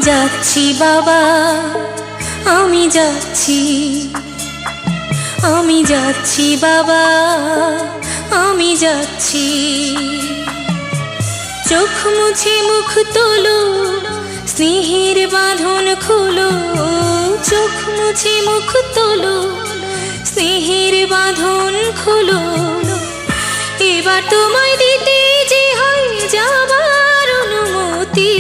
যাচ্ছি বাবা, আমি যাচ্ছি, আমি যাচ্ছি বাবা, আমি যাচ্ছি। চোখ মুছে মুখ তোলো, স্নেহের বাঁধন খোলো। চোখ মুছে মুখ তোলো, স্নেহের বাঁধন খোলো। এবার তোমায় দিতে যে হয় যাবার অনুমতি।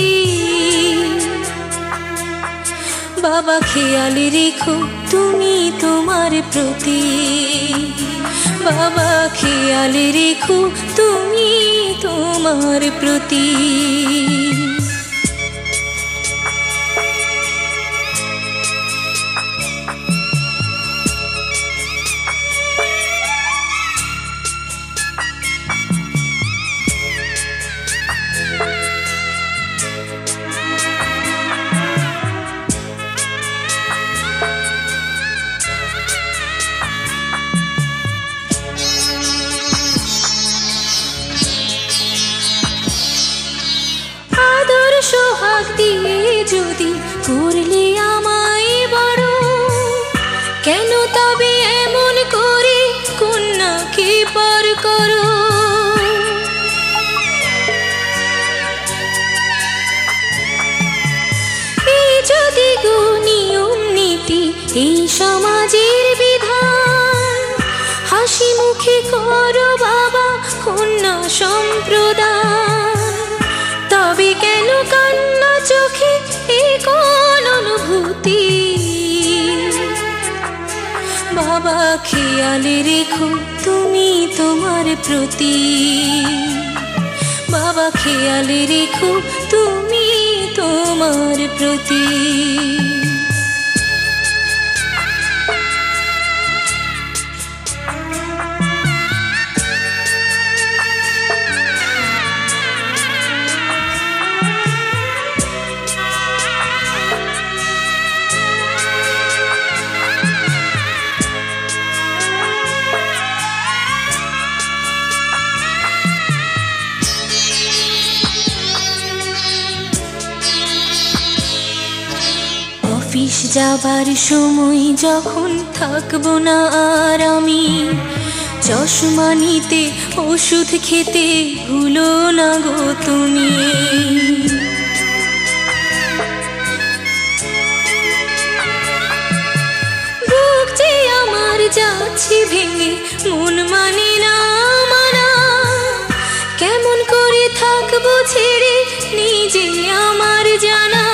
বাবা খেয়াল রেখো তুমি তোমার প্রতি, বাবা খেয়াল রেখো তুমি তোমার প্রতি। সোহাগ দিয়ে যদি করলে আমায় বড়, কেন তবে এমন করে কন্যাকে পর করো? এই যদি গো নিয়ম নীতি, এই সমাজের বিধান, হাসি মুখে করো বাবা কন্যা সম্প্রদান। তবে কেন কান্না চোখে এ কোন অনুভূতি? বাবা খেয়াল রেখো তুমি তোমার প্রতি, বাবা খেয়াল রেখো তুমি তোমার প্রতি। অফিস যাবার সময় যখন থাকবো না আর আমি, চশমা নিতে ওষুধ খেতে ভুলো না গো তুমি। বুক যে আমার যাচ্ছে ভেঙে, মন মানে না মানা। কেমন করে থাকবো ছেড়ে নিজে আমার জানা।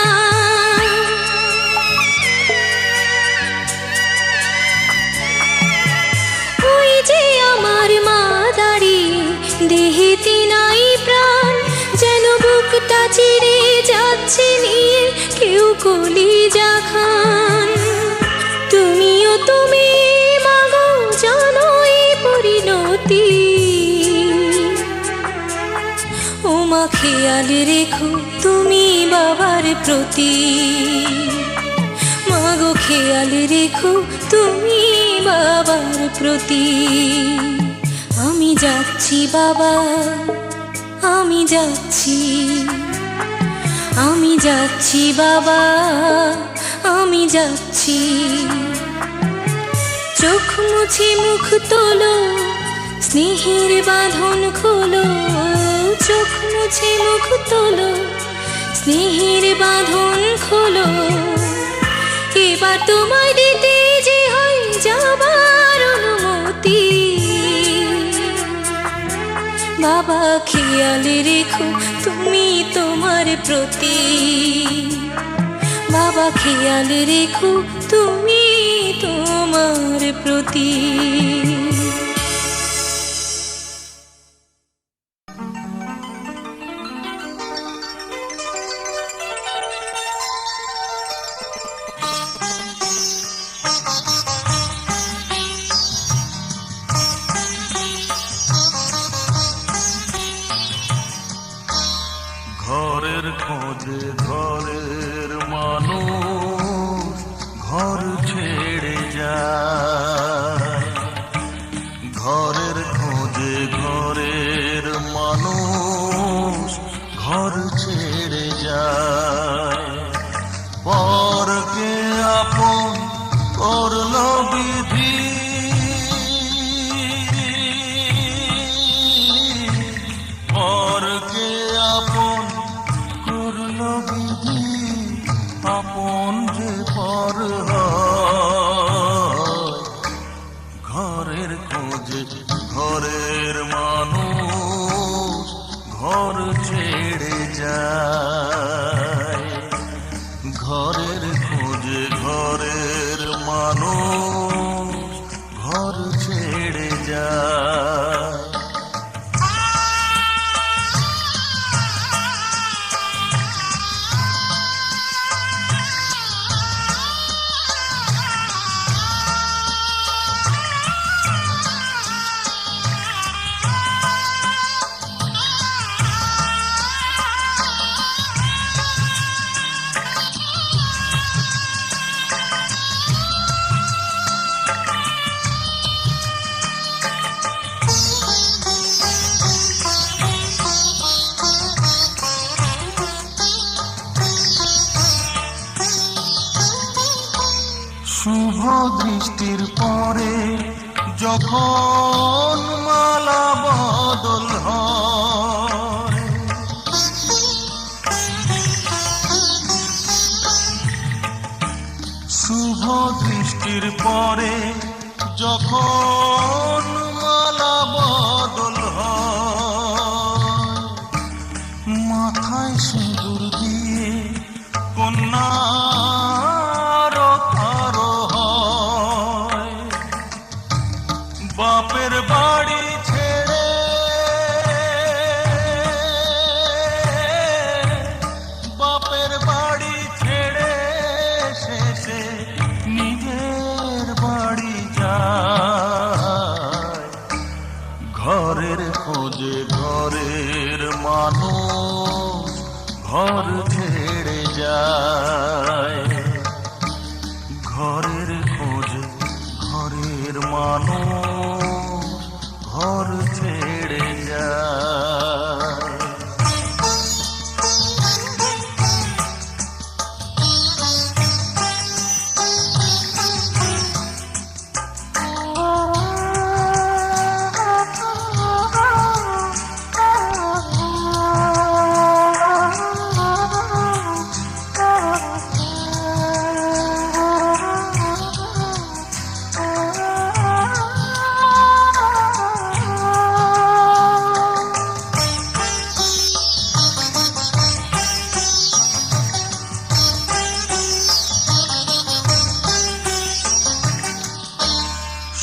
আমার মা দাঁড়িয়ে দেহেতে নাই প্রাণ, যেন বুকটা চিরে যাচ্ছে নিয়ে কেউ কলিজা খান। তুমিও তুমি মাগো জানো এই পরিণতি। ও মা খেয়াল রেখো তুমি বাবার প্রতি, মাগো খেয়াল রেখো তুমি বাবার প্রতি। আমি যাচ্ছি বাবা, আমি যাচ্ছি, আমি যাচ্ছি বাবা, আমি যাচ্ছি। চোখ মুছে মুখ তোলো, স্নেহের বাঁধন খোলো। চোখ মুছে মুখ তোলো, স্নেহের বাঁধন খোলো। এবার তোমায় দিতে যে হয় যাবার অনুমতি। বাবা খেয়াল রেখো তুমি তোমার প্রতি, বাবা খেয়াল রেখো তুমি তোমার প্রতি। ঘরের খোঁজে ঘরের মানুষ ঘর ছেড়ে যায়, আপন যে পর হয়, ঘরের খোঁজে ঘরের মানুষ ঘর ছেড়ে যায়। ঘরের খোঁজে ঘরের মানুষ ঘর ছেড়ে যায়। শুভ দৃষ্টির পরে যখন মালা বদল হয়, শুভ দৃষ্টির পরে যখন মালা বদল হয়, মাথায় সিঁদুর দিয়ে কন্যা বাপের বাড়ি ছেড়ে, বাপের বাড়ি ছেড়ে শেষে নিজের বাড়ি যায়। ঘরের খোঁজে ঘরের মানুষ ঘর ছেড়ে যায়। ঘরের খোঁজে ঘরের মানুষ ঘর ছেড়ে যায়।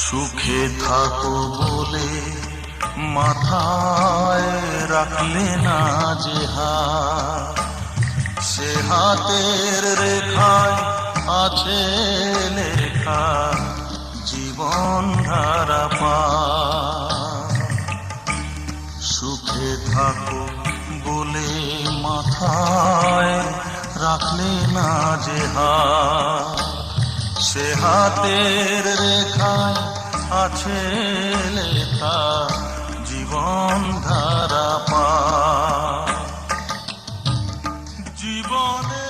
সুখে থাকো বলে মাথায় রাখলে না যে হাত, সে হাতের রেখায় আছে লেখা জীবন ধারা পার। সুখে থাকো বলে মাথায় রাখলে না যে হাত, সে হাতের রেখায় আছে লেখা জীবন ধারা পার। জীবনে